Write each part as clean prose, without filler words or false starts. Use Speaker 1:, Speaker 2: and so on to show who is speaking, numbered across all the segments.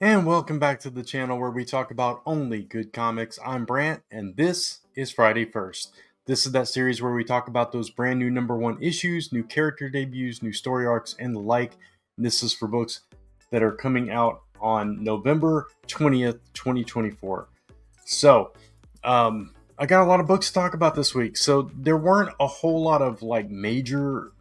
Speaker 1: And welcome back to the channel where we talk about only good comics. I'm Brant, and this is Friday First. This is that series where we talk about those brand new #1 issues, new character debuts, new story arcs, and the like. And this is for books that are coming out on November 20th, 2024. So, I got a lot of books to talk about this week. So, there weren't a whole lot of major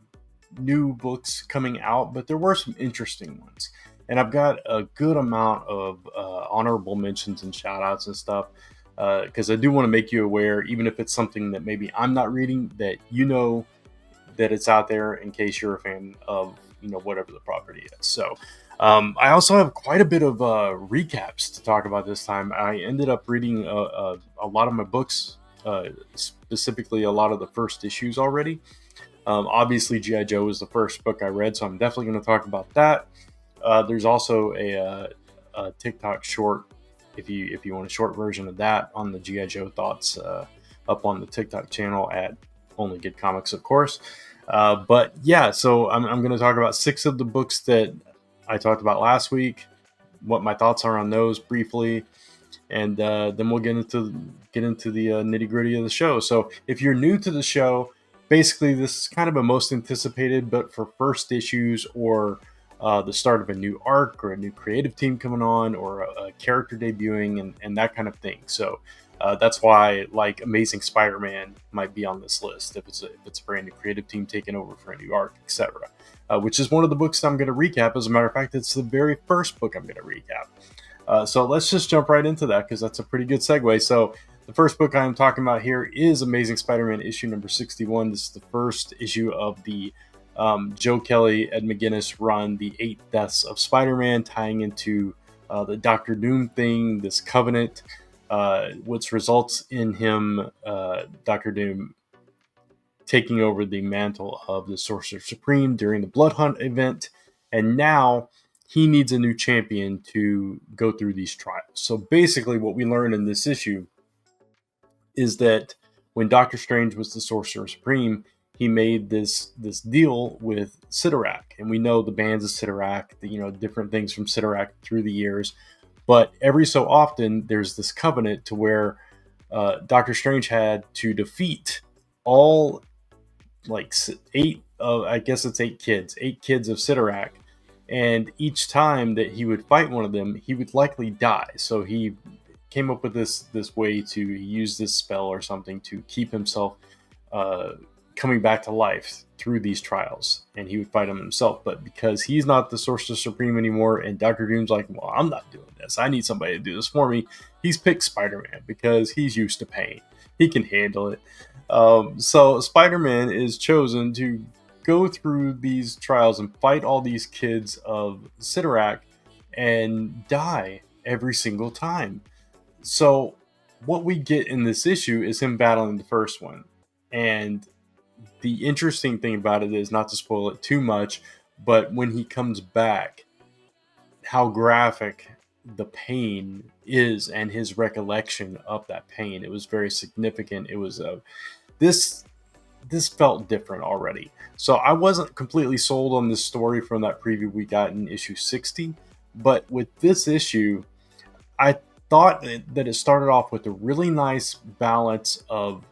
Speaker 1: new books coming out, but there were some interesting ones. And I've got a good amount of honorable mentions and shout outs and stuff because I do want to make you aware, even if it's something that maybe I'm not reading, that you know that it's out there in case you're a fan of whatever the property is. So I also have quite a bit of recaps to talk about this time. I ended up reading a lot of my books, specifically a lot of the first issues already. Obviously, G.I. Joe was the first book I read, so I'm definitely going to talk about that. There's also a TikTok short, if you want a short version of that, on the G.I. Joe thoughts up on the TikTok channel at Only Good Comics, of course. But yeah, so I'm going to talk about 6 of the books that I talked about last week, what my thoughts are on those briefly, and then we'll get into the nitty gritty of the show. So if you're new to the show, basically this is kind of a most anticipated, but for first issues or the start of a new arc or a new creative team coming on or a character debuting and that kind of thing. So that's why like Amazing Spider-Man might be on this list if it's a brand new creative team taking over for a new arc, etc. Which is one of the books I'm going to recap. As a matter of fact, it's the very first book I'm going to recap. So let's just jump right into that because that's a pretty good segue. So the first book I'm talking about here is Amazing Spider-Man issue number 61. This is the first issue of the Joe Kelly, Ed McGuinness run, The 8 Deaths of Spider-Man, tying into the Doctor Doom thing, this covenant, which results in him, Doctor Doom, taking over the mantle of the Sorcerer Supreme during the Blood Hunt event. And now he needs a new champion to go through these trials. So basically, what we learn in this issue is that when Doctor Strange was the Sorcerer Supreme, he made this deal with Sidorak, and we know the bands of Sidorak, different things from Sidorak through the years. But every so often, there's this covenant to where Doctor Strange had to defeat all I guess it's 8 kids of Sidorak, and each time that he would fight one of them, he would likely die. So he came up with this way to use this spell or something to keep himself coming back to life through these trials, and he would fight them himself. But because he's not the Sorcerer Supreme anymore, and Doctor Doom's like, well, I'm not doing this, I need somebody to do this for me, he's picked Spider-Man because he's used to pain, he can handle it. So Spider-Man is chosen to go through these trials and fight all these kids of Sidorak and die every single time. So what we get in this issue is him battling the first one. And the interesting thing about it is, not to spoil it too much, but when he comes back, how graphic the pain is and his recollection of that pain. It was very significant. It was this felt different already. So I wasn't completely sold on this story from that preview we got in issue 60, but with this issue, I thought that it started off with a really nice balance of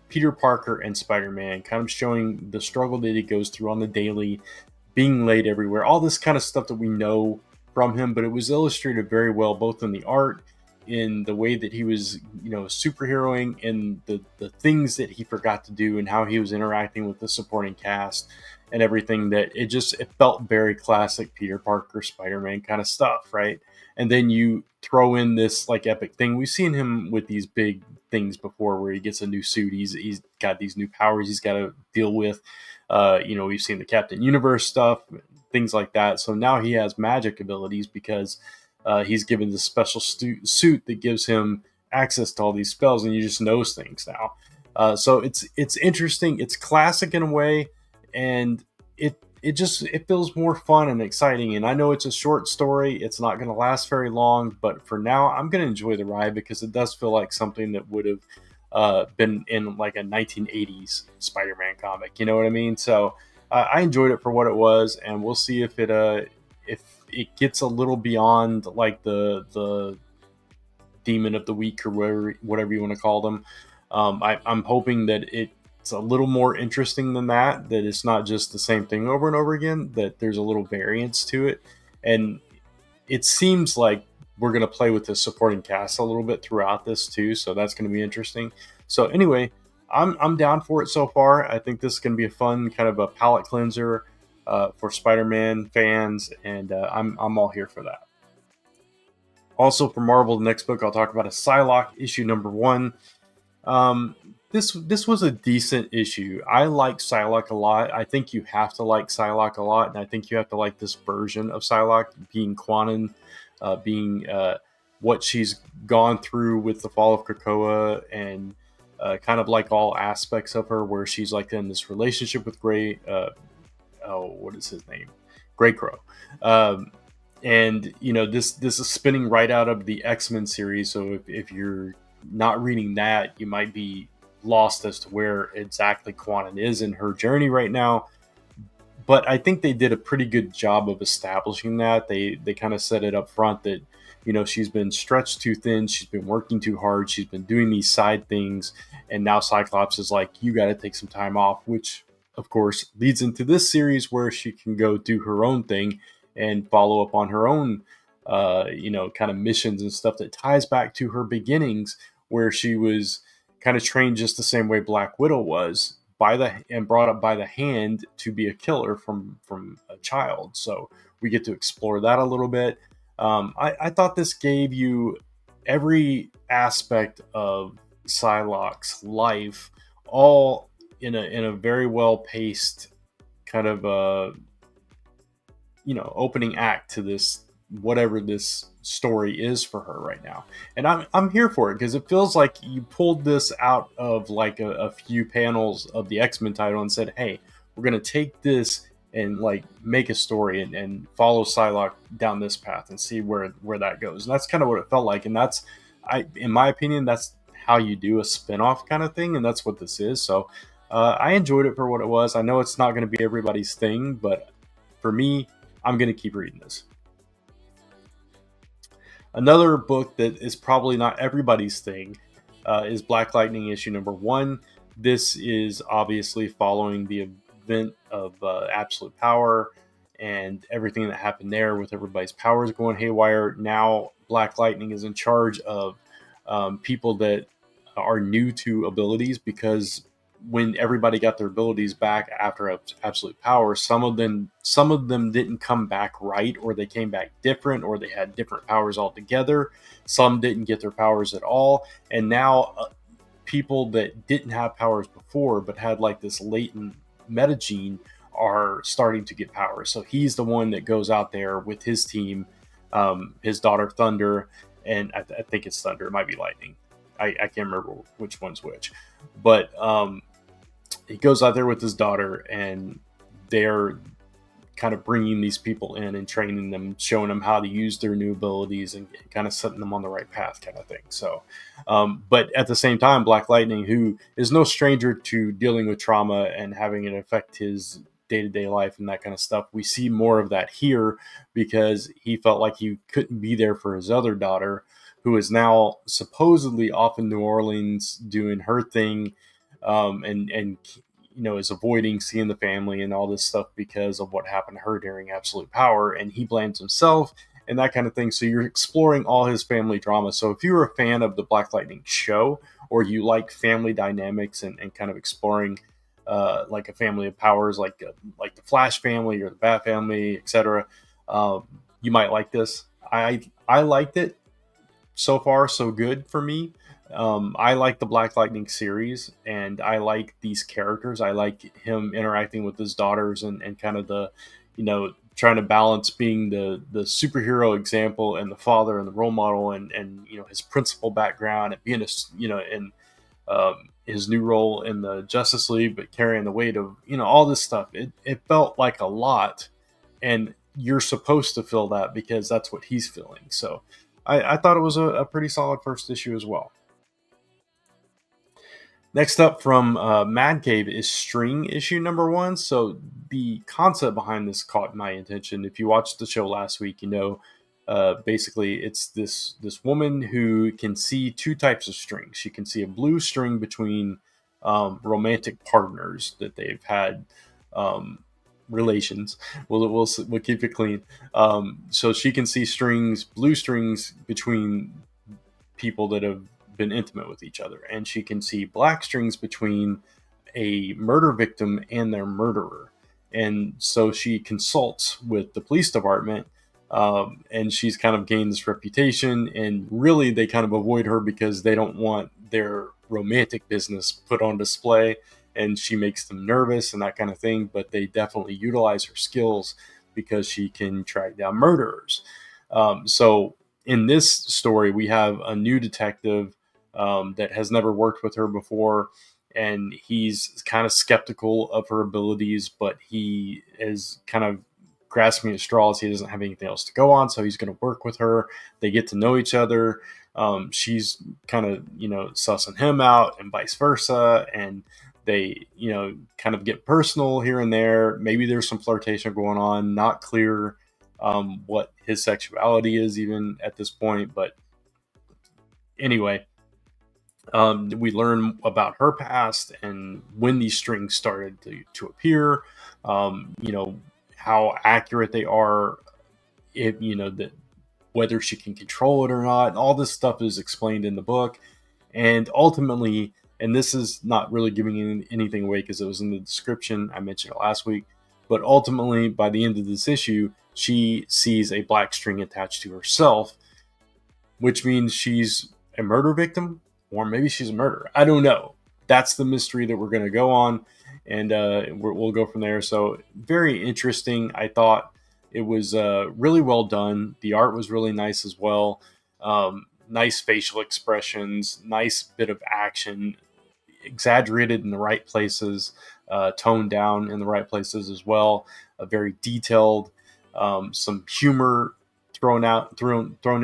Speaker 1: Peter Parker and Spider-Man, kind of showing the struggle that he goes through on the daily, being late everywhere, all this kind of stuff that we know from him, but it was illustrated very well, both in the art, in the way that he was, superheroing, and the things that he forgot to do, and how he was interacting with the supporting cast and everything. That it felt very classic Peter Parker, Spider-Man kind of stuff, right? And then you throw in this epic thing. We've seen him with these big things before, where he gets a new suit. He's got these new powers he's got to deal with. We've seen the Captain Universe stuff, things like that. So now he has magic abilities because he's given this special suit that gives him access to all these spells, and he just knows things now. So it's interesting. It's classic in a way, and it feels more fun and exciting. And I know it's a short story; it's not going to last very long. But for now, I'm going to enjoy the ride because it does feel like something that would have been in like a 1980s Spider-Man comic. You know what I mean? So I enjoyed it for what it was, and we'll see if it gets a little beyond like the demon of the week or whatever you want to call them. I'm hoping that it's a little more interesting than that. That it's not just the same thing over and over again. That there's a little variance to it, and it seems like we're going to play with the supporting cast a little bit throughout this too. So that's going to be interesting. So anyway, I'm down for it so far. I think this is going to be a fun kind of a palate cleanser for Spider-Man fans, and I'm all here for that. Also for Marvel, the next book I'll talk about is Psylocke, issue number 1. This was a decent issue. I like Psylocke a lot. I think you have to like Psylocke a lot, and I think you have to like this version of Psylocke, being Quanon, being what she's gone through with the fall of Krakoa, and kind of like all aspects of her, where she's like in this relationship with what is his name? Greycrow. And this is spinning right out of the X-Men series, so if you're not reading that, you might be lost as to where exactly Quanon is in her journey right now. But I think they did a pretty good job of establishing that. They kind of set it up front that she's been stretched too thin, she's been working too hard, she's been doing these side things, and now Cyclops is like, you got to take some time off, which of course leads into this series where she can go do her own thing and follow up on her own kind of missions and stuff that ties back to her beginnings, where she was kind of trained just the same way Black Widow was, and brought up by the hand to be a killer from a child. So we get to explore that a little bit. I thought this gave you every aspect of Psylocke's life, all in a very well paced kind of opening act to this, whatever this story is for her right now. And I'm here for it, because it feels like you pulled this out of like a few panels of the X-Men title and said, hey, we're going to take this and like make a story and follow Psylocke down this path and see where that goes. And that's kind of what it felt like. And that's, in my opinion, that's how you do a spin-off kind of thing. And that's what this is. So I enjoyed it for what it was. I know it's not going to be everybody's thing, but for me, I'm going to keep reading this. Another book that is probably not everybody's thing is Black Lightning issue number 1. This is obviously following the event of Absolute Power and everything that happened there with everybody's powers going haywire. Now Black Lightning is in charge of people that are new to abilities, because when everybody got their abilities back after Absolute Power, some of them didn't come back right, or they came back different, or they had different powers altogether. Some didn't get their powers at all, and now people that didn't have powers before but had like this latent metagene are starting to get powers. So he's the one that goes out there with his team, his daughter Thunder, and I think it's Thunder, it might be Lightning. I can't remember which one's which, but he goes out there with his daughter, and they're kind of bringing these people in and training them, showing them how to use their new abilities and kind of setting them on the right path kind of thing. So, but at the same time, Black Lightning, who is no stranger to dealing with trauma and having it affect his day-to-day life and that kind of stuff, we see more of that here, because he felt like he couldn't be there for his other daughter, who is now supposedly off in New Orleans doing her thing, and is avoiding seeing the family and all this stuff because of what happened to her during Absolute Power, and he blames himself and that kind of thing. So you're exploring all his family drama. So if you're a fan of the Black Lightning show, or you like family dynamics and kind of exploring like a family of powers, like the Flash family or the Bat family, etc., you might like this. I liked it. So far, so good for me. I like the Black Lightning series, and I like these characters. I like him interacting with his daughters and kind of the, trying to balance being the superhero example and the father and the role model, and his principal background, and being in his new role in the Justice League, but carrying the weight of all this stuff. It felt like a lot, and you're supposed to feel that because that's what he's feeling. So I thought it was a pretty solid first issue as well. Next up from Mad Cave is String issue number 1. So the concept behind this caught my attention. If you watched the show last week, you know, basically it's this woman who can see two types of strings. She can see a blue string between romantic partners that they've had um, relations. We'll keep it clean. So she can see strings, blue strings between people that have been intimate with each other, and she can see black strings between a murder victim and their murderer. And so she consults with the police department, and she's kind of gained this reputation. And really, they kind of avoid her because they don't want their romantic business put on display, and she makes them nervous and that kind of thing. But they definitely utilize her skills because she can track down murderers. So in this story, we have a new detective that has never worked with her before, and he's kind of skeptical of her abilities, but he is kind of grasping at straws. He doesn't have anything else to go on, so he's going to work with her. They get to know each other. She's kind of, sussing him out, and vice versa, and they, kind of get personal here and there. Maybe there's some flirtation going on, not clear what his sexuality is even at this point. But anyway, we learn about her past and when these strings started to appear, how accurate they are, if that whether she can control it or not. All this stuff is explained in the book, and ultimately, and this is not really giving anything away because it was in the description, I mentioned it last week, but ultimately by the end of this issue, she sees a black string attached to herself, which means she's a murder victim, or maybe she's a murderer. I don't know. That's the mystery that we're going to go on, and we'll go from there. So very interesting. I thought it was really well done. The art was really nice as well. Nice facial expressions, nice bit of action, exaggerated in the right places, toned down in the right places as well. Very detailed, some humor thrown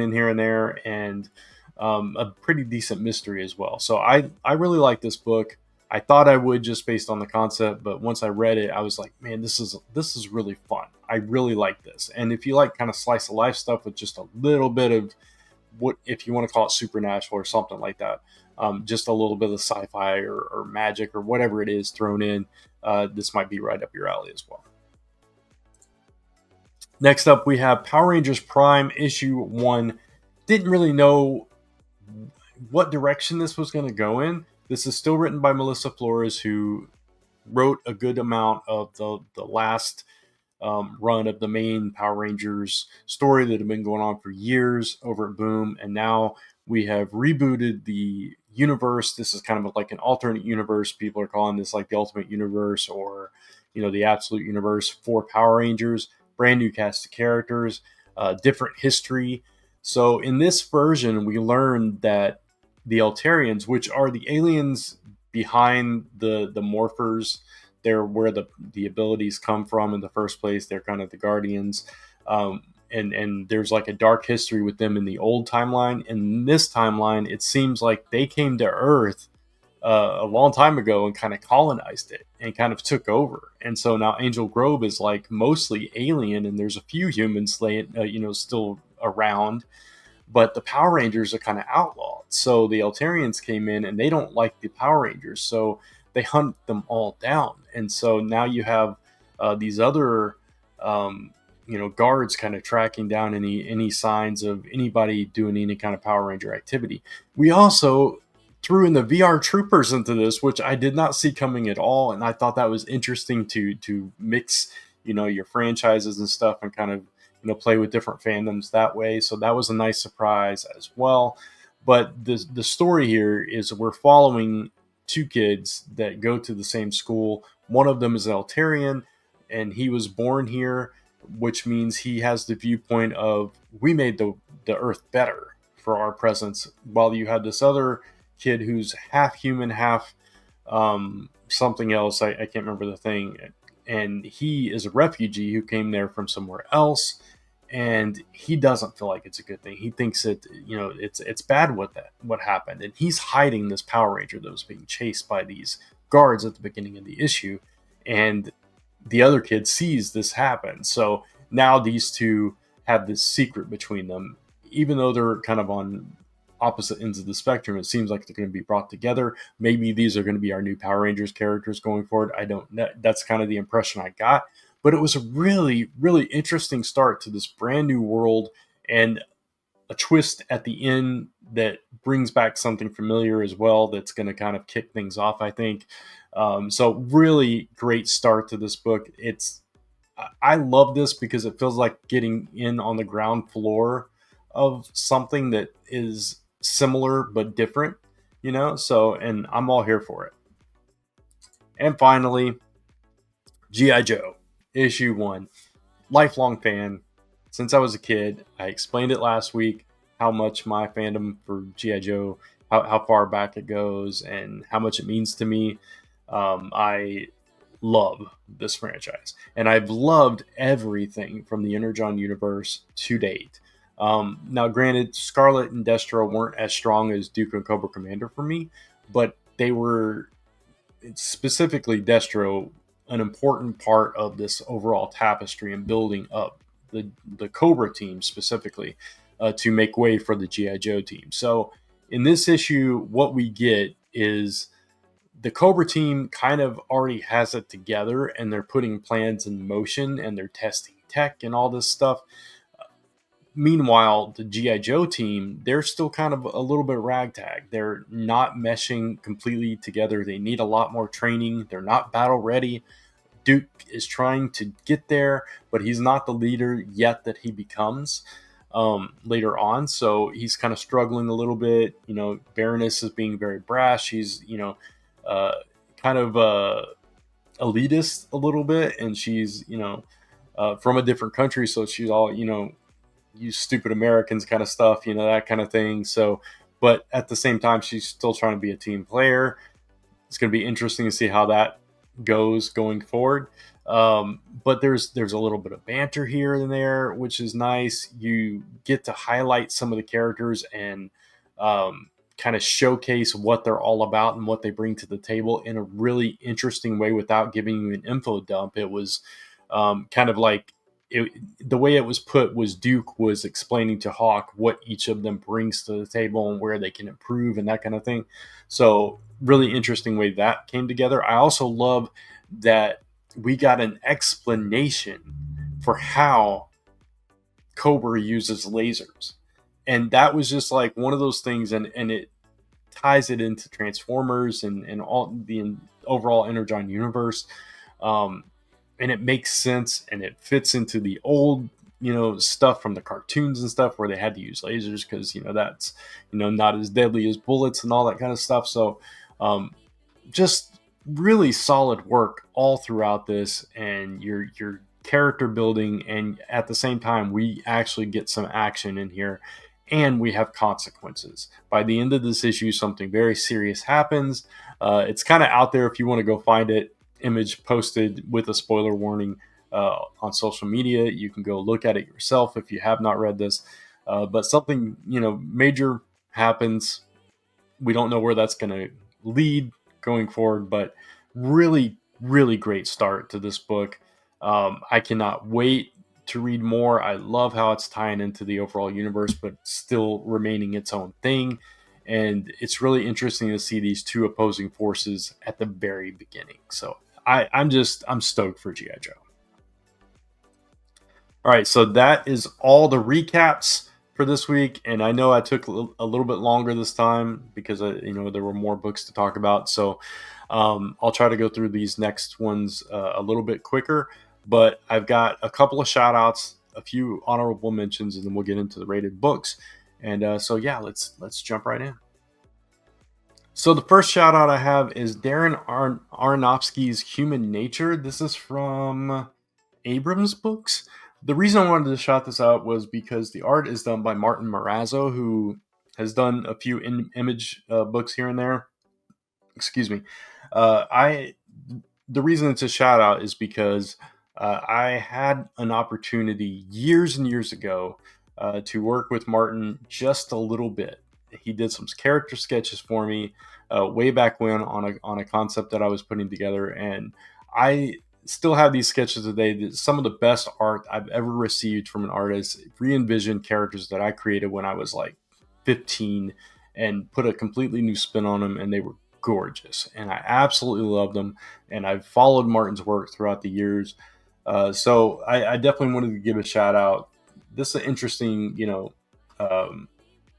Speaker 1: in here and there, and a pretty decent mystery as well. So I really like this book. I thought I would, just based on the concept, but once I read it, I was like, man, this is really fun. I really like this. And if you like kind of slice of life stuff with just a little bit of, what, if you want to call it supernatural or something like that, just a little bit of sci-fi or magic or whatever it is thrown in, this might be right up your alley as well. Next up, we have Power Rangers Prime issue 1. Didn't really know what direction this was going to go in. This is still written by Melissa Flores, who wrote a good amount of the last run of the main Power Rangers story that had been going on for years over at Boom. And now we have rebooted the universe. This is kind of like an alternate universe. People are calling this like the Ultimate Universe, or the Absolute Universe for Power Rangers. Brand new cast of characters, different history. So in this version, we learned that the Eltarians, which are the aliens behind the morphers, they're where the abilities come from in the first place. They're kind of the guardians. And there's like a dark history with them in the old timeline. In this timeline, it seems like they came to Earth a long time ago and kind of colonized it and kind of took over. And so now Angel Grove is like mostly alien, and there's a few humans still around, but the Power Rangers are kind of outlawed. So the Eltarians came in and they don't like the Power Rangers, so they hunt them all down. And so now you have these other guards kind of tracking down any signs of anybody doing any kind of Power Ranger activity. We also threw in the VR troopers into this, which I did not see coming at all, and I thought that was interesting to mix your franchises and stuff, and kind of play with different fandoms that way. So that was a nice surprise as well. But the story here is we're following two kids that go to the same school. One of them is an Eltarian, and he was born here, which means he has the viewpoint of, we made the Earth better for our presence, while you had this other kid who's half human, half something else. I can't remember the thing. And he is a refugee who came there from somewhere else. and he doesn't feel like it's a good thing. He thinks that it's bad what happened, and he's hiding this Power Ranger that was being chased by these guards at the beginning of the issue, and the other kid sees this happen. So now these two have this secret between them, even though they're kind of on opposite ends of the spectrum. It seems like they're going to be brought together. Maybe these are going to be our new Power Rangers characters going forward. I don't know. That's kind of the impression I got. But it was a really, really interesting start to this brand new world, and a twist at the end that brings back something familiar as well. That's going to kind of kick things off, I think. So really great start to this book. I love this because it feels like getting in on the ground floor of something that is similar but different, So, and I'm all here for it. And finally, G.I. Joe, issue 1. Lifelong fan. Since I was a kid, I explained it last week how much my fandom for G.I. Joe, how far back it goes, and how much it means to me. I love this franchise, and I've loved everything from the Energon universe to date. Now, granted, Scarlet and Destro weren't as strong as Duke and Cobra Commander for me, but they were, specifically Destro, an important part of this overall tapestry and building up the Cobra team specifically to make way for the G.I. Joe team. So in this issue, what we get is the Cobra team kind of already has it together, and they're putting plans in motion, and they're testing tech and all this stuff. Meanwhile, the G.I. Joe team, they're still kind of a little bit ragtag. They're not meshing completely together. They need a lot more training. They're not battle ready. Duke is trying to get there, but he's not the leader yet that he becomes later on. So he's kind of struggling a little bit. Baroness is being very brash. She's, kind of elitist a little bit, and she's, from a different country. So she's all, you stupid Americans kind of stuff, that kind of thing. So, but at the same time, she's still trying to be a team player. It's going to be interesting to see how that goes going forward. But there's a little bit of banter here and there, which is nice. You get to highlight some of the characters and kind of showcase what they're all about and what they bring to the table in a really interesting way without giving you an info dump. It was kind of like the way it was put was Duke was explaining to Hawk what each of them brings to the table and where they can improve and that kind of thing. So really interesting way that came together. I also love that we got an explanation for how Cobra uses lasers. And that was just like one of those things, and it ties it into Transformers and all the overall Energon universe. And it makes sense, and it fits into the old stuff from the cartoons and stuff where they had to use lasers because that's not as deadly as bullets and all that kind of stuff. So just really solid work all throughout this, and your character building, and at the same time we actually get some action in here, and we have consequences. By the end of this issue, something very serious happens. It's kind of out there if you want to go find it. Image posted with a spoiler warning on social media. You can go look at it yourself if you have not read this. But something major happens. We don't know where that's going to lead going forward, but really, really great start to this book. I cannot wait to read more. I love how it's tying into the overall universe, but still remaining its own thing. And it's really interesting to see these two opposing forces at the very beginning. So I'm stoked for G.I. Joe. All right, so that is all the recaps for this week, and I know I took a little bit longer this time because there were more books to talk about. So I'll try to go through these next ones a little bit quicker. But I've got a couple of shout outs, a few honorable mentions, and then we'll get into the rated books. And so yeah, let's jump right in. So the first shout out I have is Darren Aronofsky's Human Nature. This is from Abrams Books. The reason I wanted to shout this out was because the art is done by Martin Morazzo, who has done a few Image books here and there. Excuse me. The reason it's a shout out is because I had an opportunity years and years ago to work with Martin just a little bit. He did some character sketches for me way back when on a concept that I was putting together, and I still have these sketches today. Some of the best art I've ever received from an artist. Re-envisioned characters that I created when I was like 15 and put a completely new spin on them, and they were gorgeous, and I absolutely loved them. And I've followed Martin's work throughout the years, so I definitely wanted to give a shout out. This is an interesting, um,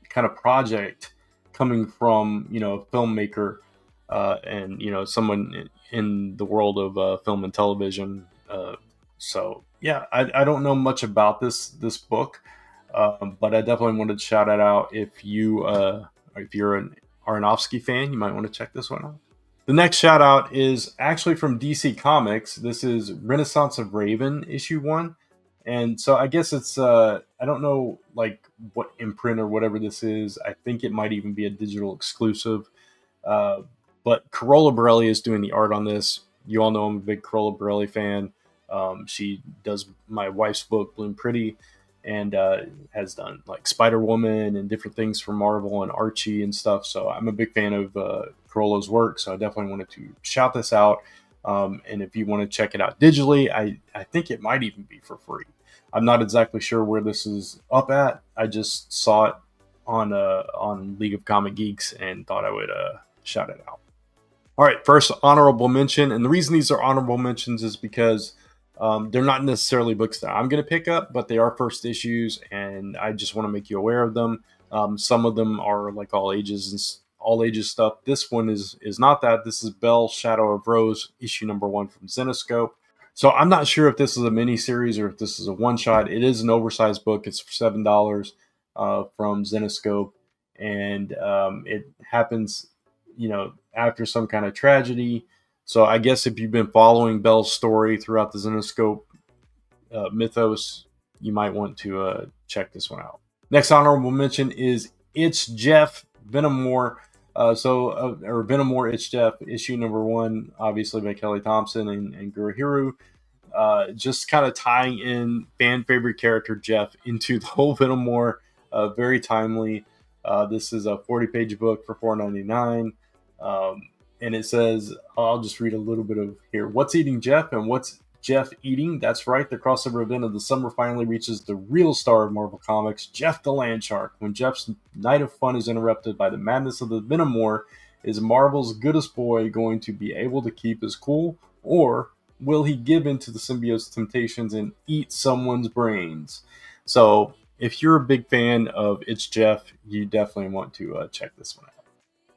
Speaker 1: kind of project coming from a filmmaker, and someone in the world of film and television. So yeah, I don't know much about this book, but I definitely wanted to shout it out. If you're an Aronofsky fan, you might want to check this one out. The next shout out is actually from DC Comics. This is Renaissance of Raven issue 1. And so I guess it's I don't know like what imprint or whatever this is. I think it might even be a digital exclusive. Uh, but Carola Borelli is doing the art on this. You all know I'm a big Carola Borelli fan. She does my wife's book Bloom Pretty, and has done like Spider Woman and different things for Marvel and Archie and stuff. So I'm a big fan of Carola's work. So I definitely wanted to shout this out. And if you want to check it out digitally, I think it might even be for free. I'm not exactly sure where this is up at. I just saw it on League of Comic Geeks and thought I would shout it out. All right, first honorable mention, and the reason these are honorable mentions is because they're not necessarily books that I'm going to pick up, but they are first issues, and I just want to make you aware of them. Some of them are like all ages stuff. This one is not that. This is Belle Shadow of Rose, issue number 1 from Zenescope. So I'm not sure if this is a mini series or if this is a one shot. It is an oversized book. It's for $7 from Zenescope, and it happens, after some kind of tragedy. So I guess if you've been following Belle's story throughout the Zenescope mythos, you might want to check this one out. Next honorable mention is It's Jeff Venom War. Or Venom War It's Jeff, issue number 1, obviously by Kelly Thompson and Gurihiru. Just kind of tying in fan favorite character Jeff into the whole Venom War. Very timely. This is a 40-page book for $4.99. And it says, I'll just read a little bit of here. What's eating Jeff and what's Jeff eating? That's right, the crossover event of the summer finally reaches the real star of Marvel Comics, Jeff the Land Shark. When Jeff's night of fun is interrupted by the madness of the Venom War, is Marvel's goodest boy going to be able to keep his cool? Or will he give in to the symbiote's temptations and eat someone's brains? So if you're a big fan of It's Jeff, you definitely want to check this one out.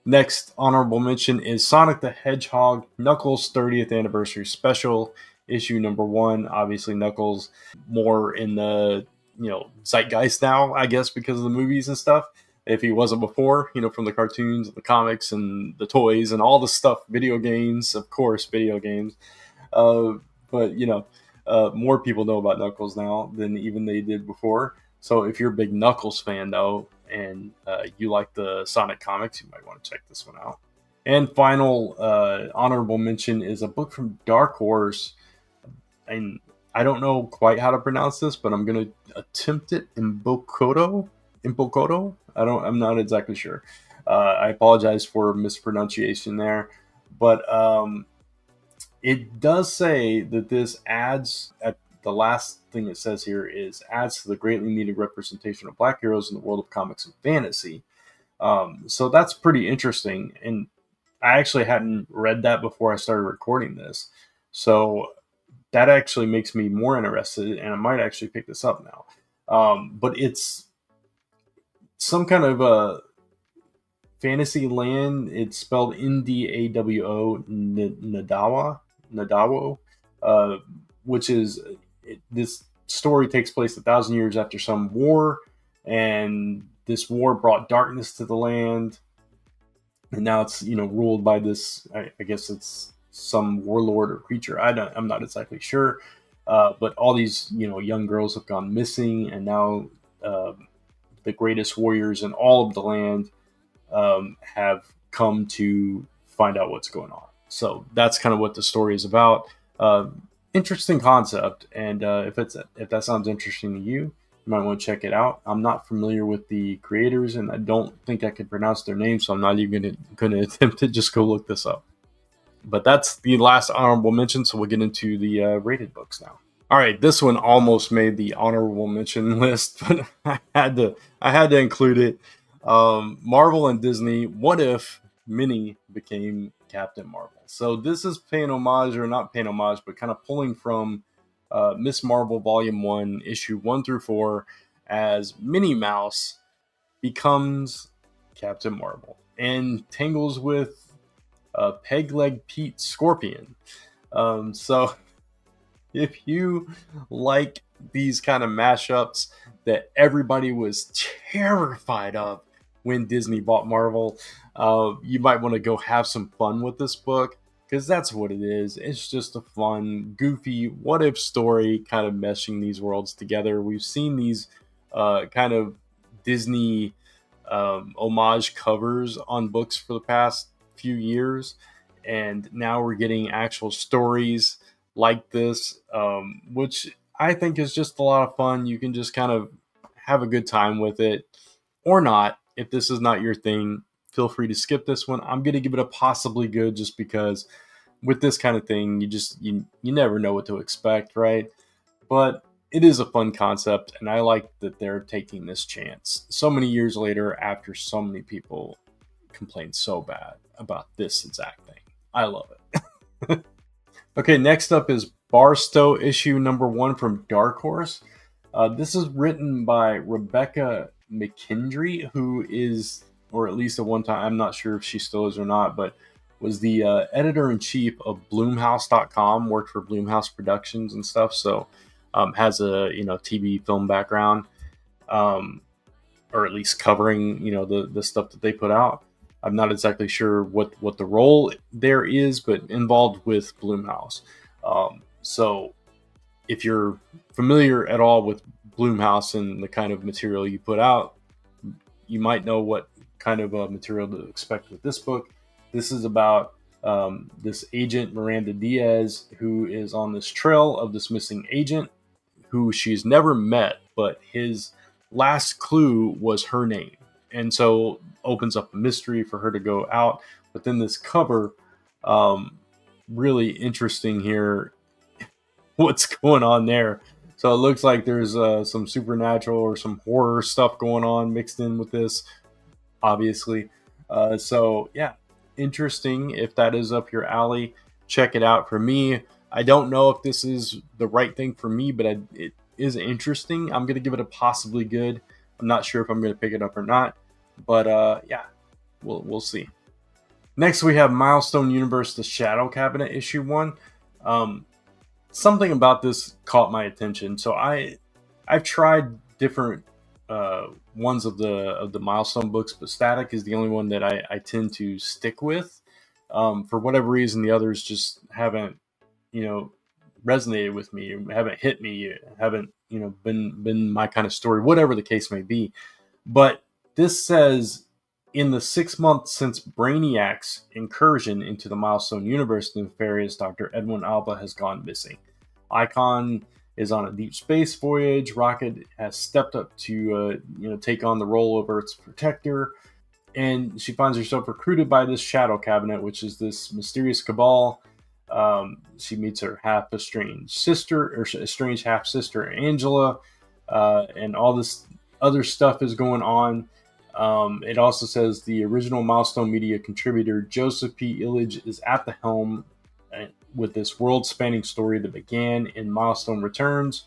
Speaker 1: Next honorable mention is Sonic the Hedgehog Knuckles 30th Anniversary Special, issue number 1. Obviously, Knuckles more in the zeitgeist now, I guess, because of the movies and stuff. If he wasn't before, from the cartoons, the comics, and the toys, and all the stuff, video games, of course, video games. But more people know about Knuckles now than even they did before. So if you're a big Knuckles fan, though, and you like the Sonic comics, you might want to check this one out. And final honorable mention is a book from Dark Horse. And I don't know quite how to pronounce this, but I'm going to attempt it. Imbokoto? I'm not exactly sure. I apologize for mispronunciation there. But it does say that this adds, at the last thing it says here is, adds to the greatly needed representation of Black heroes in the world of comics and fantasy. So that's pretty interesting. And I actually hadn't read that before I started recording this. So that actually makes me more interested, and I might actually pick this up now. But it's some kind of a fantasy land. It's spelled Ndawo, Nadawo, which is this story takes place 1,000 years after some war, and this war brought darkness to the land, and now it's ruled by this. I guess it's some warlord or creature. I'm not exactly sure, but all these young girls have gone missing, and now the greatest warriors in all of the land have come to find out what's going on. So that's kind of what the story is about. interesting concept, and if that sounds interesting to you, you might want to check it out. I'm not familiar with the creators, and I don't think I can pronounce their name, so I'm not even going to attempt to just go look this up. But that's the last honorable mention, so we'll get into the rated books now. All right, this one almost made the honorable mention list, but I had to include it. Marvel and Disney. What if Minnie became Captain Marvel? So this is paying homage, or not paying homage, but kind of pulling from Miss Marvel Volume 1, Issue 1 through 4, as Minnie Mouse becomes Captain Marvel and tangles with Peg Leg Pete Scorpion. So if you like these kind of mashups that everybody was terrified of when Disney bought Marvel, you might want to go have some fun with this book, because that's what it is. It's just a fun, goofy, what if story, kind of meshing these worlds together. We've seen these kind of Disney homage covers on books for the past few years, and now we're getting actual stories like this, which I think is just a lot of fun. You can just kind of have a good time with it, or not. If this is not your thing, feel free to skip this one. I'm going to give it a possibly good, just because with this kind of thing, you never know what to expect, right? But it is a fun concept, and I like that they're taking this chance so many years later, after so many people complained so bad about this exact thing. I love it. Okay, next up is Barstow issue number 1 from Dark Horse. This is written by Rebecca McKendry, who is, or at least at one time, I'm not sure if she still is or not, but was the editor-in-chief of Bloomhouse.com, worked for Bloomhouse Productions and stuff, so has a TV film background, or at least covering the stuff that they put out. I'm not exactly sure what the role there is, but involved with Bloomhouse. So if you're familiar at all with Bloomhouse and the kind of material you put out, you might know what kind of material to expect with this book. This is about this agent, Miranda Diaz, who is on this trail of this missing agent who she's never met, but his last clue was her name. And so opens up a mystery for her to go out. But then this cover, really interesting here, what's going on there. So it looks like there's some supernatural or some horror stuff going on mixed in with this, obviously. So yeah, interesting. If that is up your alley, check it out. For me, I don't know if this is the right thing for me, but it is interesting. I'm going to give it a possibly good. I'm not sure if I'm going to pick it up or not, but yeah, we'll see. Next, we have Milestone Universe, The Shadow Cabinet, issue 1. Something about this caught my attention. So I've tried different ones of the Milestone books, but Static is the only one that I tend to stick with. For whatever reason, the others just haven't resonated with me, haven't hit me, haven't been my kind of story, whatever the case may be. But this says, in the 6 months since Brainiac's incursion into the Milestone universe, the nefarious Dr. Edwin Alba has gone missing. Icon is on a deep space voyage. Rocket has stepped up to take on the role of Earth's protector, and she finds herself recruited by this Shadow Cabinet, which is this mysterious cabal. She meets her estranged half sister Angela, and all this other stuff is going on. It also says the original Milestone Media contributor Joseph P. Illich is at the helm with this world-spanning story that began in Milestone Returns,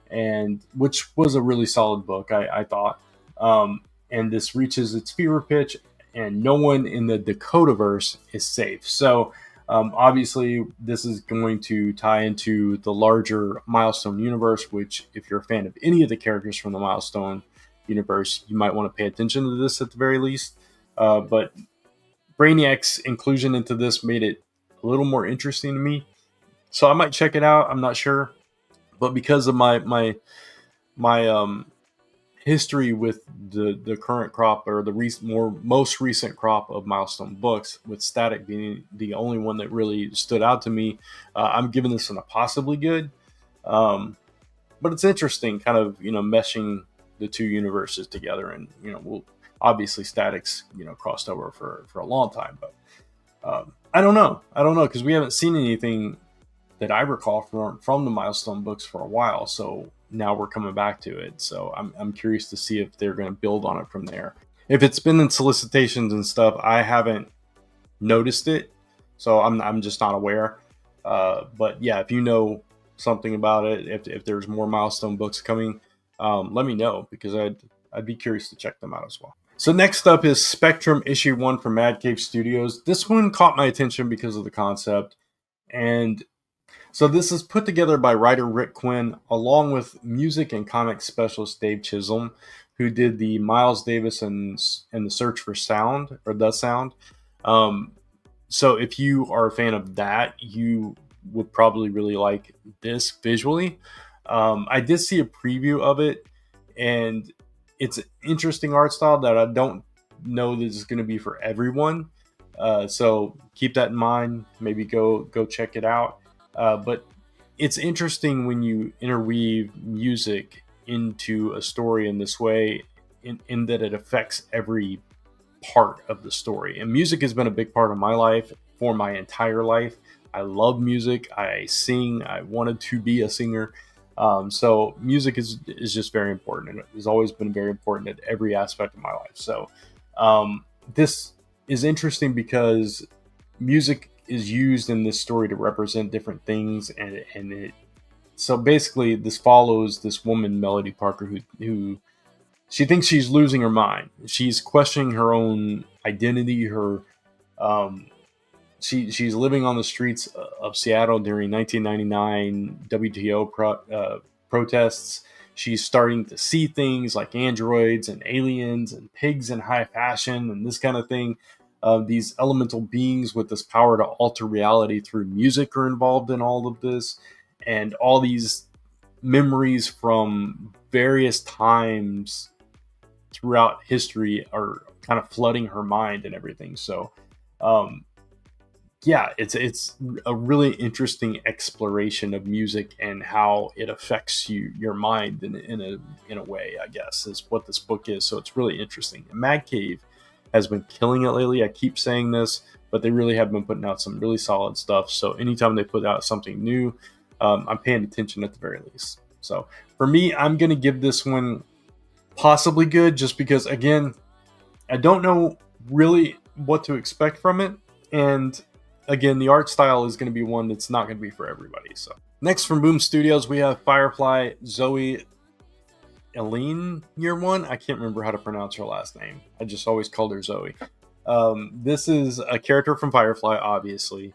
Speaker 1: and which was a really solid book, I thought. And this reaches its fever pitch, and no one in the Dakotaverse is safe. So obviously, this is going to tie into the larger Milestone universe, which, if you're a fan of any of the characters from the Milestone universe, you might want to pay attention to this at the very least. But Brainiac's inclusion into this made it a little more interesting to me, so I might check it out. I'm not sure, but because of my history with the current crop, or the most recent crop of milestone books, with Static being the only one that really stood out to me. I'm giving this one a possibly good, but it's interesting, kind of meshing the two universes together, and we'll obviously Static's crossed over for a long time, but I don't know because we haven't seen anything that I recall from the milestone books for a while, so now we're coming back to it. So I'm curious to see if they're going to build on it from there. If it's been in solicitations and stuff, I haven't noticed it, so I'm just not aware. But yeah, if you know something about it, if there's more milestone books coming, let me know, because I'd be curious to check them out as well. So next up is Spectrum issue 1 from Mad Cave Studios. This one caught my attention because of the concept, and so this is put together by writer Rick Quinn, along with music and comics specialist Dave Chisholm, who did the Miles Davis and the Search for Sound, or The Sound. So if you are a fan of that, you would probably really like this visually. I did see a preview of it, and it's an interesting art style that I don't know that it's going to be for everyone. So keep that in mind. Maybe go check it out. But it's interesting when you interweave music into a story in this way, in that it affects every part of the story. And music has been a big part of my life for my entire life. I love music. I sing. I wanted to be a singer. So music is just very important, and it has always been very important at every aspect of my life. So this is interesting because music is used in this story to represent different things, and it. So basically, this follows this woman, Melody Parker, who she thinks she's losing her mind. She's questioning her own identity. She's living on the streets of Seattle during 1999 WTO protests. She's starting to see things like androids and aliens and pigs in high fashion and this kind of thing. These elemental beings with this power to alter reality through music are involved in all of this. And all these memories from various times throughout history are kind of flooding her mind and everything. So, yeah, it's a really interesting exploration of music and how it affects your mind in a way, I guess, is what this book is. So it's really interesting. And Mad Cave has been killing it lately. I keep saying this, but they really have been putting out some really solid stuff. So anytime they put out something new, I'm paying attention at the very least. So for me, I'm going to give this one possibly good, just because, again, I don't know really what to expect from it. And again, the art style is going to be one that's not going to be for everybody. So next, from Boom Studios, we have Firefly Zoe Alleyne year 1. I can't remember how to pronounce her last name. I just always called her Zoe. This is a character from Firefly, obviously.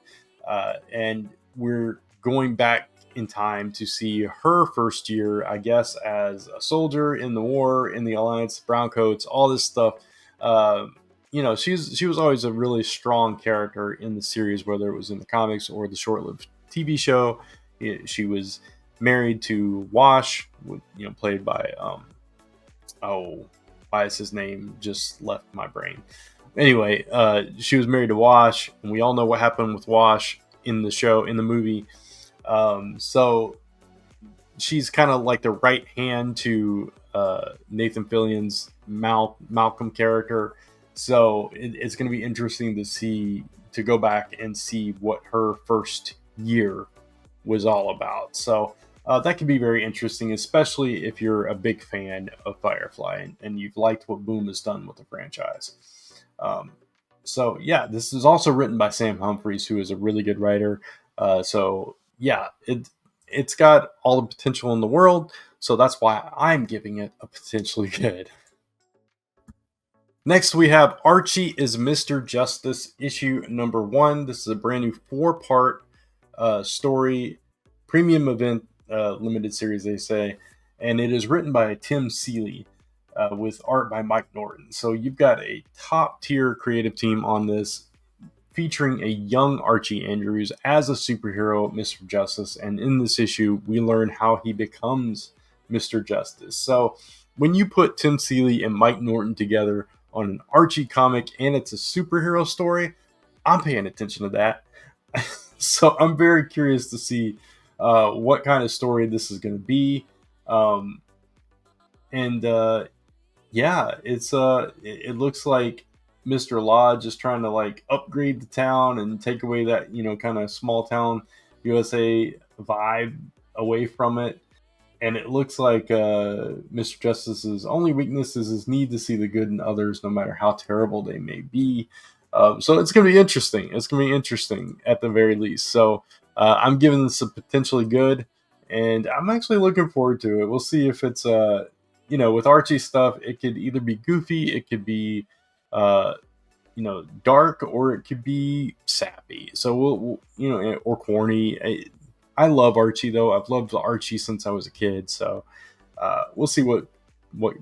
Speaker 1: And we're going back in time to see her first year, I guess, as a soldier in the war, in the Alliance, Browncoats, all this stuff. She was always a really strong character in the series, whether it was in the comics or the short-lived TV show. She was married to Wash, played by why is his name just left my brain? Anyway, she was married to Wash, and we all know what happened with Wash in the movie. So she's kind of like the right hand to Nathan Fillion's Malcolm character. So it's going to be interesting to go back and see what her first year was all about. So that could be very interesting, especially if you're a big fan of Firefly and you've liked what Boom has done with the franchise. So yeah, this is also written by Sam Humphries, who is a really good writer. So yeah, it's got all the potential in the world. So that's why I'm giving it a potentially good. Next, we have Archie is Mr. Justice, issue number 1. This is a brand new 4-part story, premium event, limited series, they say. And it is written by Tim Seeley with art by Mike Norton. So you've got a top-tier creative team on this, featuring a young Archie Andrews as a superhero, Mr. Justice. And in this issue, we learn how he becomes Mr. Justice. So when you put Tim Seeley and Mike Norton together on an Archie comic and it's a superhero story, I'm paying attention to that. So I'm very curious to see what kind of story this is going to be. Um, and yeah, it looks like Mr. Lodge is trying to like upgrade the town and take away that, kind of small town USA vibe away from it. And it looks like Mr. Justice's only weakness is his need to see the good in others, no matter how terrible they may be. So it's going to be interesting. It's going to be interesting at the very least. So I'm giving this a potentially good, and I'm actually looking forward to it. We'll see if it's, with Archie stuff, it could either be goofy, it could be, uh, dark, or it could be sappy. So or corny. I love Archie though. I've loved Archie since I was a kid. So we'll see what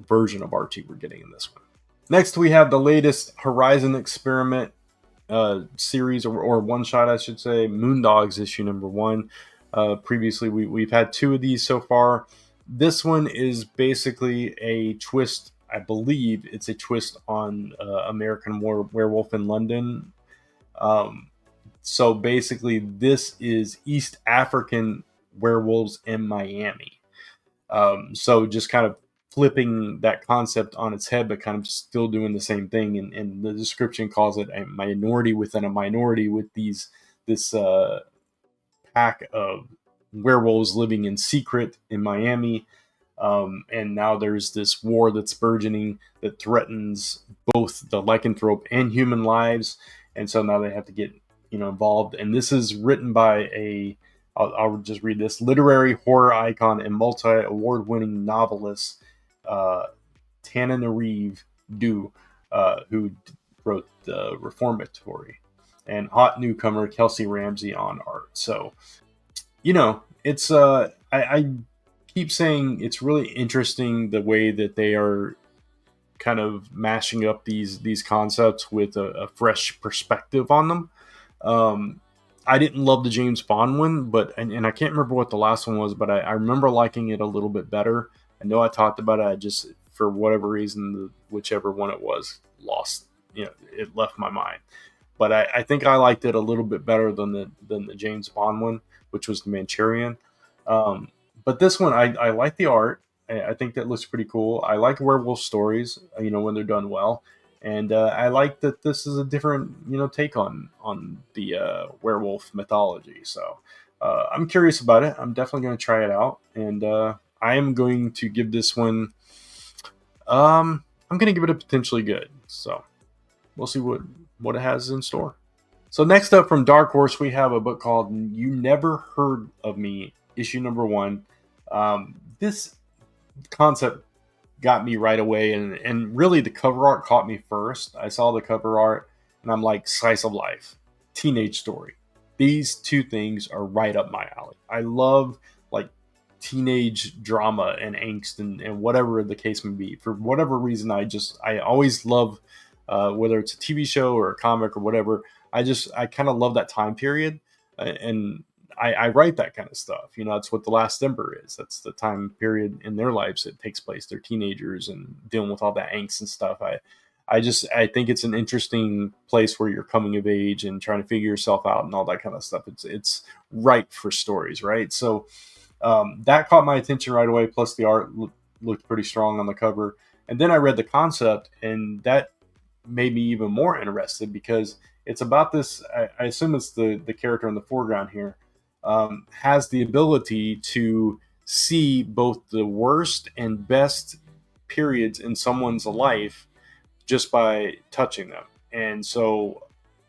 Speaker 1: version of Archie we're getting in this one. Next, we have the latest Horizon Experiment series, or one shot, I should say, Moondogs issue number 1. Previously, we've had 2 of these so far. This one is basically a twist. I believe it's a twist on American Werewolf in London. So basically, this is East African werewolves in Miami. So just kind of flipping that concept on its head, but kind of still doing the same thing. And the description calls it a minority within a minority, with this pack of werewolves living in secret in Miami. And now there's this war that's burgeoning that threatens both the lycanthrope and human lives. And so now they have to get involved. And this is written by I'll just read this: literary horror icon and multi-award-winning novelist Tananarive Due, who wrote The Reformatory, and hot newcomer Kelsey Ramsey on art. So, it's I keep saying it's really interesting the way that they are kind of mashing up these concepts with a fresh perspective on them. I didn't love the James Bond one, but and I can't remember what the last one was, but I remember liking it a little bit better. I know I talked about it. I just, for whatever reason, whichever one it was, lost. It left my mind. But I think I liked it a little bit better than the James Bond one, which was the Manchurian. But this one, I like the art. I think that looks pretty cool. I like werewolf stories, when they're done well. And I like that this is a different, take on the werewolf mythology. So I'm curious about it. I'm definitely going to try it out, and I am going to give this one. I'm going to give it a potentially good. So we'll see what it has in store. So next up from Dark Horse, we have a book called "You Never Heard of Me," issue number 1. This concept got me right away, and really the cover art caught me first. I saw the cover art and I'm like, slice of life, teenage story. These 2 things are right up my alley. I love like teenage drama and angst and whatever the case may be. For whatever reason, I always love whether it's a TV show or a comic or whatever. I kind of love that time period, and I write that kind of stuff. That's what The Last Ember is. That's the time period in their lives it takes place. They're teenagers and dealing with all that angst and stuff. I think it's an interesting place where you're coming of age and trying to figure yourself out and all that kind of stuff. It's ripe for stories, right? So that caught my attention right away. Plus the art looked pretty strong on the cover. And then I read the concept, and that made me even more interested, because it's about this. I assume it's the character in the foreground here. Has the ability to see both the worst and best periods in someone's life just by touching them. And so,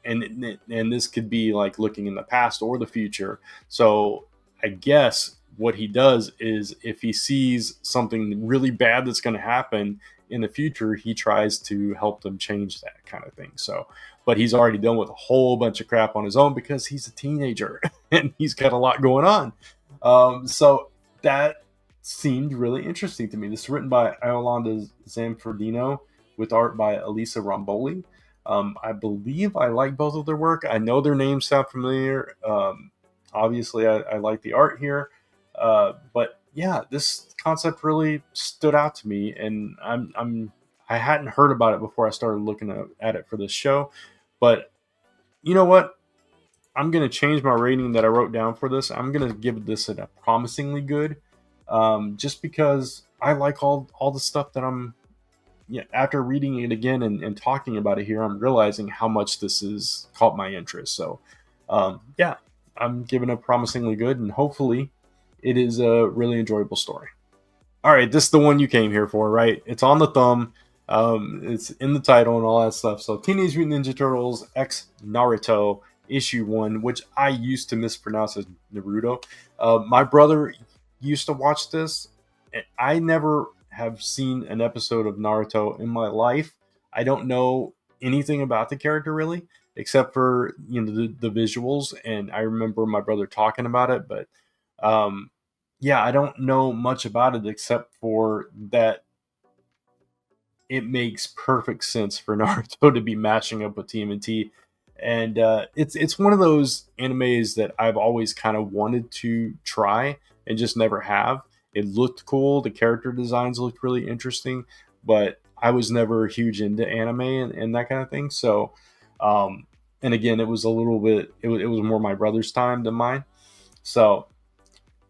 Speaker 1: and this could be like looking in the past or the future. So I guess what he does is, if he sees something really bad that's going to happen in the future, he tries to help them change that kind of thing. So, but he's already done with a whole bunch of crap on his own because he's a teenager and he's got a lot going on. So that seemed really interesting to me. This is written by Iolanda Zanfordino with art by Elisa Romboli. I believe I like both of their work. I know their names sound familiar. Obviously, I like the art here. But yeah, this concept really stood out to me, and I hadn't heard about it before I started looking at it for this show. But you know what? I'm gonna change my rating that I wrote down for this. I'm gonna give this a promisingly good, just because I like all the stuff that I'm. Yeah, after reading it again and talking about it here, I'm realizing how much this has caught my interest. So, yeah, I'm giving it promisingly good, and hopefully, it is a really enjoyable story. All right, this is the one you came here for, right? It's on the thumb. It's in the title and all that stuff. So, Teenage Mutant Ninja Turtles X Naruto issue 1, which I used to mispronounce as Naruto. My brother used to watch this. I never have seen an episode of Naruto in my life. I don't know anything about the character really, except for the visuals, and I remember my brother talking about it, but um, yeah, I don't know much about it except for that it makes perfect sense for Naruto to be matching up with TMNT. And it's one of those animes that I've always kind of wanted to try and just never have. It looked cool. The character designs looked really interesting, but I was never huge into anime and that kind of thing. So, and again, it was a little bit. It was more my brother's time than mine. So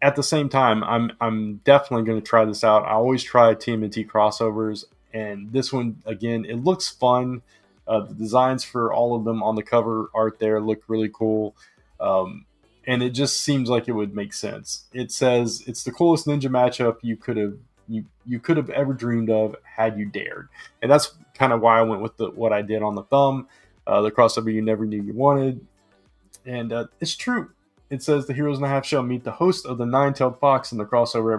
Speaker 1: at the same time, I'm definitely going to try this out. I always try TMNT crossovers, and this one again, it looks fun. The designs for all of them on the cover art there look really cool, and it just seems like it would make sense. It says it's the coolest ninja matchup you could have ever dreamed of had you dared, and that's kind of why I went with what I did on the thumb, the crossover you never knew you wanted, and it's true. It says the heroes in the half shell meet the host of the nine-tailed fox in the crossover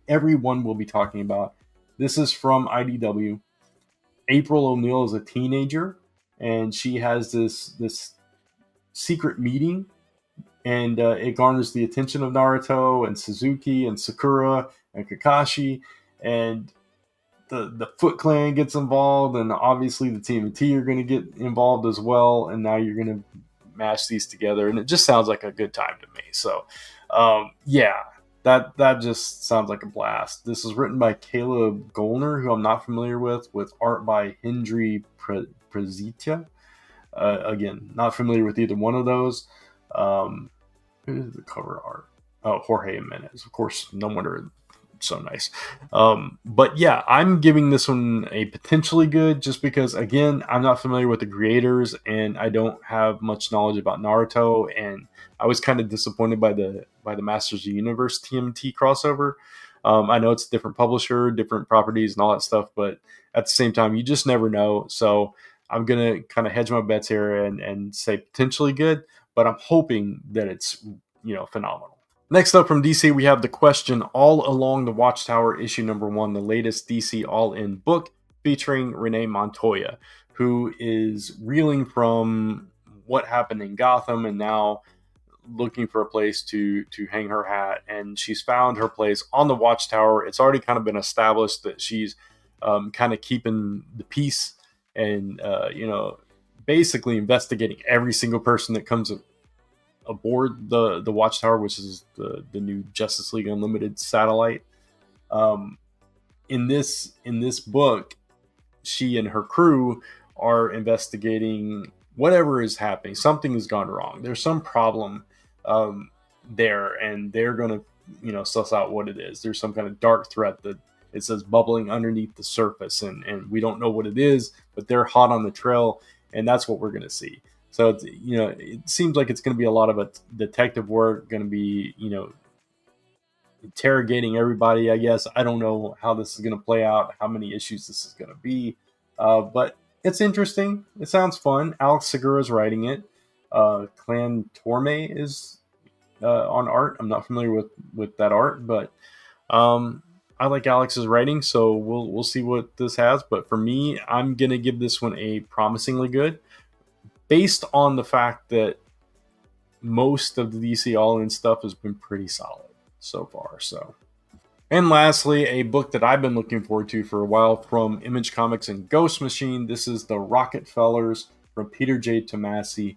Speaker 1: everyone will be talking about. This is from IDW. April O'Neil is a teenager, and she has this secret meeting, and it garners the attention of Naruto and Suzuki and Sakura and Kakashi, and the Foot Clan gets involved, and obviously the TMNT are going to get involved as well. And now you're going to mash these together, and it just sounds like a good time to me. So, yeah, that just sounds like a blast. This is written by Caleb Golner, who I'm not familiar with art by Hendry Prezita. Again, not familiar with either one of those. Who's the cover art? Oh, Jorge Jimenez. Of course, no wonder so nice. But yeah, I'm giving this one a potentially good just because, again, I'm not familiar with the creators and I don't have much knowledge about Naruto. And I was kind of disappointed by the Masters of the Universe TMT crossover. I know it's a different publisher, different properties, and all that stuff, but at the same time, you just never know. So I'm gonna kind of hedge my bets here and say potentially good, but I'm hoping that it's phenomenal. Next up from DC, we have The Question All Along the Watchtower, issue number 1, the latest DC All In book featuring Renee Montoya, who is reeling from what happened in Gotham and now looking for a place to hang her hat. And she's found her place on the Watchtower. It's already kind of been established that she's kind of keeping the peace and, basically investigating every single person that comes aboard the Watchtower, which is the new Justice League Unlimited satellite. In this book, she and her crew are investigating whatever is happening. Something has gone wrong. There's some problem there, and they're going to suss out what it is. There's some kind of dark threat that it says bubbling underneath the surface, and we don't know what it is, but they're hot on the trail, and that's what we're going to see. So it's, it seems like it's going to be a lot of a detective work, going to be, interrogating everybody, I guess. I don't know how this is going to play out, how many issues this is going to be. But it's interesting. It sounds fun. Alex Segura is writing it. Clan Torme is on art. I'm not familiar with that art, but I like Alex's writing, so we'll see what this has. But for me, I'm going to give this one a promisingly good, based on the fact that most of the DC All-In stuff has been pretty solid so far. So, and lastly, a book that I've been looking forward to for a while from Image Comics and Ghost Machine. This is the Rocketfellers from Peter J. Tomasi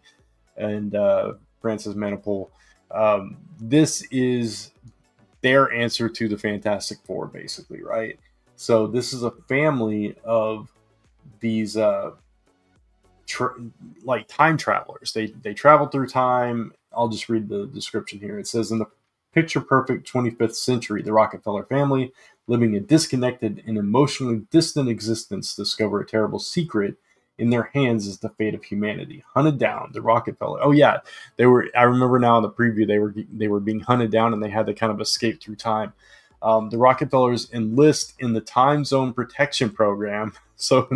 Speaker 1: and Francis Manapul. This is their answer to the Fantastic Four, basically, right? So this is a family of these like time travelers. They travel through time. I'll just read the description here. It says, in the picture perfect 25th century, the Rockefeller family, living a disconnected and emotionally distant existence, discover a terrible secret. In their hands is the fate of humanity. Hunted down, the Rockefeller. Oh yeah, they were. I remember now in the preview they were being hunted down and they had to kind of escape through time. The Rockefellers enlist in the Time Zone Protection Program, so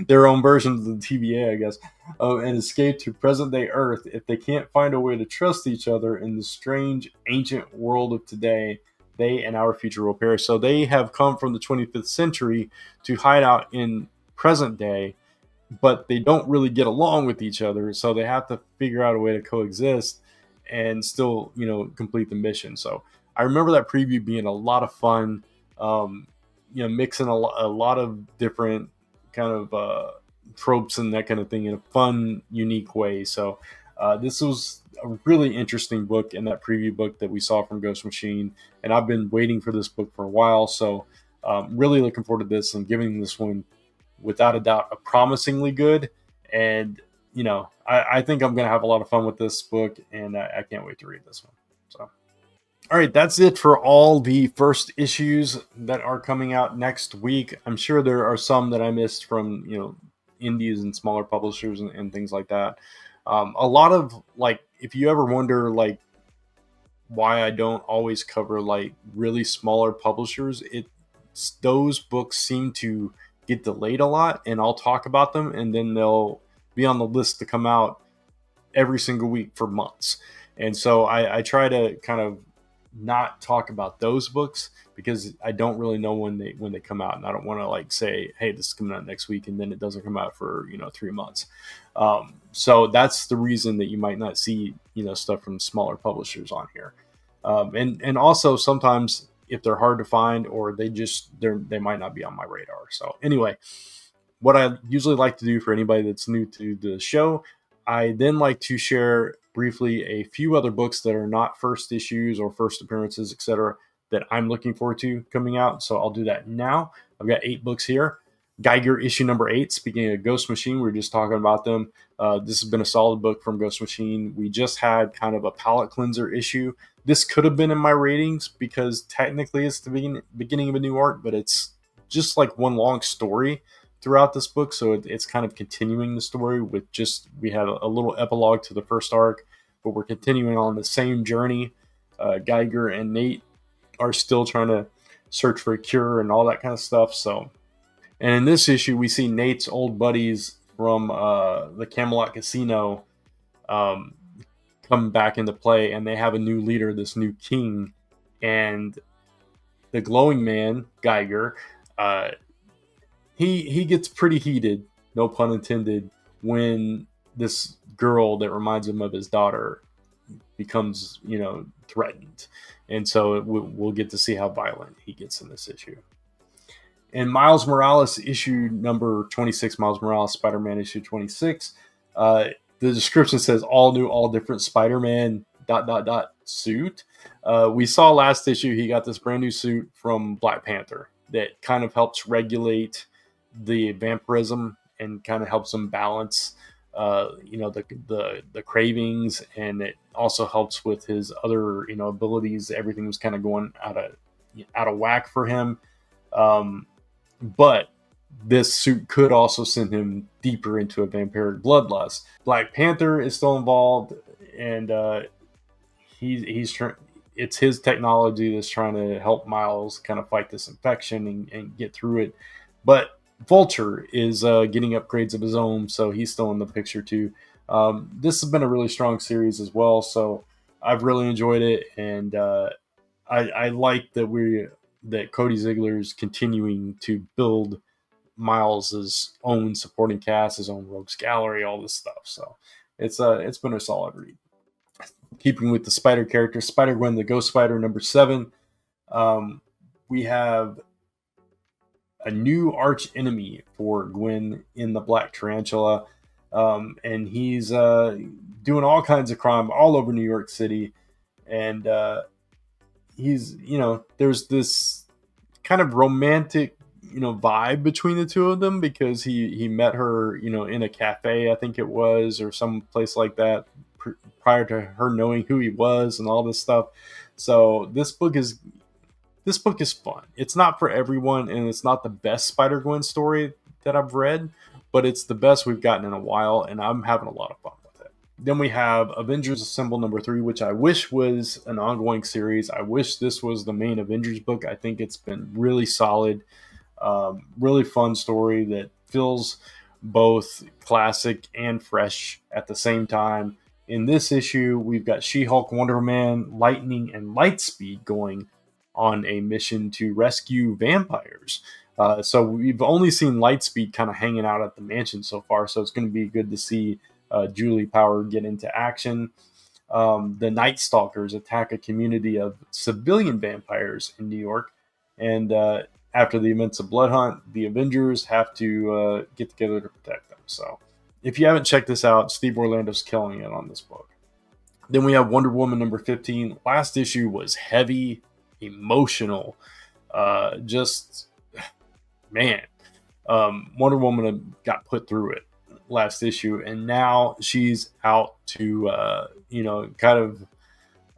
Speaker 1: their own version of the TVA, I guess, and escape to present day Earth if they can't find a way to trust each other in the strange ancient world of today. They and our future will perish. So they have come from the 25th century to hide out in present day, but they don't really get along with each other. So they have to figure out a way to coexist and still, complete the mission. So I remember that preview being a lot of fun, mixing a lot of different kind of tropes and that kind of thing in a fun, unique way. So this was a really interesting book in that preview book that we saw from Ghost Machine. And I've been waiting for this book for a while. So really looking forward to this and giving this one, without a doubt, a promisingly good. And, I think I'm going to have a lot of fun with this book, and I can't wait to read this one. So, all right, that's it for all the first issues that are coming out next week. I'm sure there are some that I missed from, indies and smaller publishers and things like that. A lot of, like, if you ever wonder, like, why I don't always cover, like, really smaller publishers, those books seem to get delayed a lot, and I'll talk about them, and then they'll be on the list to come out every single week for months. And so I try to kind of not talk about those books because I don't really know when they come out, and I don't want to like say, hey, this is coming out next week, and then it doesn't come out for 3 months. So that's the reason that you might not see stuff from smaller publishers on here. And also sometimes if they're hard to find, or they might not be on my radar. So anyway, what I usually like to do for anybody that's new to the show, I then like to share briefly a few other books that are not first issues or first appearances, etc., that I'm looking forward to coming out. So I'll do that now. I've got 8 books here. Geiger issue number 8. Speaking of Ghost Machine, we were just talking about them. This has been a solid book from Ghost Machine. We just had kind of a palate cleanser issue. This could have been in my ratings because technically it's the beginning of a new arc, but it's just like one long story throughout this book. So it's kind of continuing the story with we had a little epilogue to the first arc, but we're continuing on the same journey. Geiger and Nate are still trying to search for a cure and all that kind of stuff. So, and in this issue, we see Nate's old buddies from the Camelot Casino come back into play, and they have a new leader, this new king, and the glowing man, Geiger, he gets pretty heated, no pun intended, when this girl that reminds him of his daughter becomes, threatened. And so we'll get to see how violent he gets in this issue. And Miles Morales issue number 26, Miles Morales Spider-Man issue 26, the description says all new, all different Spider-Man ... suit. We saw last issue he got this brand new suit from Black Panther that kind of helps regulate the vampirism and kind of helps him balance the cravings, and it also helps with his other abilities. Everything was kind of going out of whack for him, but this suit could also send him deeper into a vampiric bloodlust. Black Panther is still involved, and he's trying. It's his technology that's trying to help Miles kind of fight this infection and get through it. But Vulture is getting upgrades of his own, so he's still in the picture too. This has been a really strong series as well, so I've really enjoyed it, and I like that Cody Ziegler's continuing to build Miles's own supporting cast, his own rogues gallery, all this stuff. So it's been a solid read. Keeping with the Spider character, Spider-Gwen the Ghost Spider number 7. We have a new arch enemy for Gwen in the Black Tarantula, and he's doing all kinds of crime all over New York City, and he's, there's this kind of romantic, vibe between the two of them, because he met her, in a cafe, I think it was, or some place like that, prior to her knowing who he was and all this stuff. So this book is fun. It's not for everyone, and it's not the best Spider-Gwen story that I've read, but it's the best we've gotten in a while, and I'm having a lot of fun with it. Then we have Avengers Assemble #3, which I wish was an ongoing series. I wish this was the main Avengers book. I think it's been really solid, really fun story that feels both classic and fresh at the same time. In this issue, we've got She-Hulk, Wonder Man, Lightning, and Lightspeed going on a mission to rescue vampires. So we've only seen Lightspeed kind of hanging out at the mansion so far, so it's going to be good to see Julie Power get into action. The Night Stalkers attack a community of civilian vampires in New York, and after the events of Blood Hunt, the Avengers have to get together to protect them. So if you haven't checked this out, Steve Orlando's killing it on this book. Then we have Wonder Woman #15. Last issue was heavy, emotional. Just, man, Wonder Woman got put through it last issue, and now she's out to, kind of,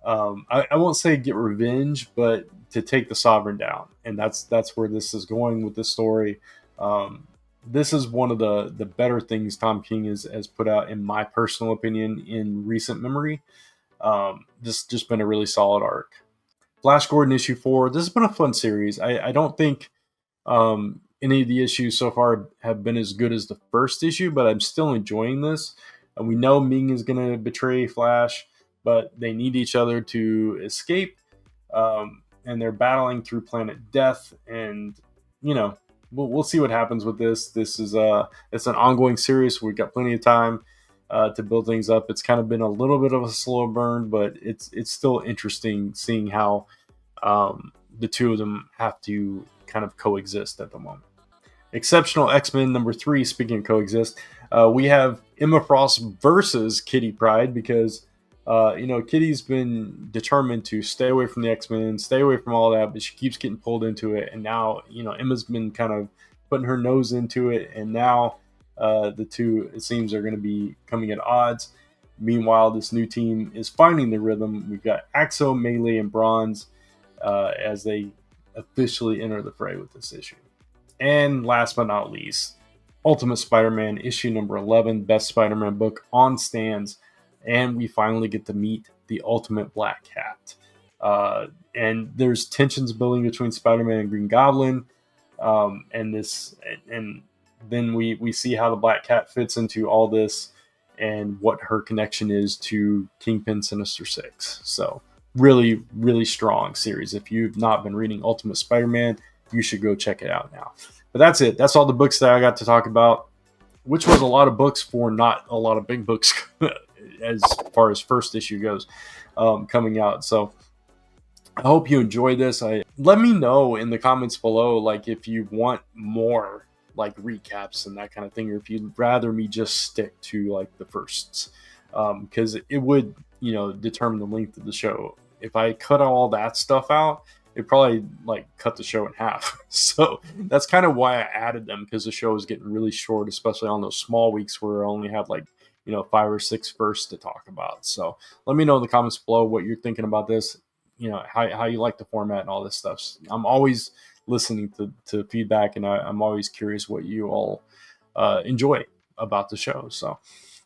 Speaker 1: I won't say get revenge, but to take the Sovereign down. And that's where this is going with this story. This is one of the better things Tom King has put out, in my personal opinion, in recent memory. Just been a really solid arc. Flash Gordon #4. This has been a fun series. I don't think any of the issues so far have been as good as the first issue, but I'm still enjoying this. And we know Ming is going to betray Flash, but they need each other to escape. And they're battling through Planet Death, and we'll see what happens with this. This is it's an ongoing series. So we've got plenty of time to build things up. It's kind of been a little bit of a slow burn, but it's still interesting seeing how the two of them have to kind of coexist at the moment. Exceptional X-Men #3. Speaking of coexist, we have Emma Frost versus Kitty Pryde, because Kitty's been determined to stay away from the X-Men, stay away from all that, but she keeps getting pulled into it. And now, Emma's been kind of putting her nose into it. And now the two, it seems, are going to be coming at odds. Meanwhile, this new team is finding the rhythm. We've got Axo, Melee, and Bronze as they officially enter the fray with this issue. And last but not least, Ultimate Spider-Man issue #11, best Spider-Man book on stands. And we finally get to meet the Ultimate Black Cat. And there's tensions building between Spider-Man and Green Goblin. And then we see how the Black Cat fits into all this and what her connection is to Kingpin Sinister Six. So really, really strong series. If you've not been reading Ultimate Spider-Man, you should go check it out now. But that's it. That's all the books that I got to talk about, which was a lot of books for not a lot of big books as far as first issue goes coming out. So I hope you enjoy this. Let me know in the comments below, like, if you want more like recaps and that kind of thing, or if you'd rather me just stick to like the firsts, because it would determine the length of the show. If I cut all that stuff out, it probably like cut the show in half. So that's kind of why I added them, because the show is getting really short, especially on those small weeks where I only have like 5 or 6 firsts to talk about. So let me know in the comments below what you're thinking about this, how you like the format and all this stuff. I'm always listening to feedback, and I'm always curious what you all enjoy about the show. So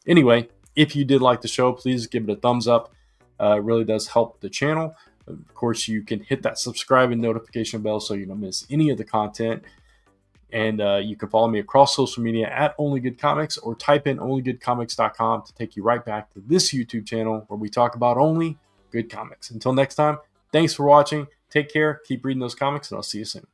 Speaker 1: anyway, if you did like the show, please give it a thumbs up. It really does help the channel. Of course, you can hit that subscribe and notification bell so you don't miss any of the content. And you can follow me across social media at Only Good Comics, or type in onlygoodcomics.com to take you right back to this YouTube channel where we talk about only good comics. Until next time, thanks for watching. Take care. Keep reading those comics, and I'll see you soon.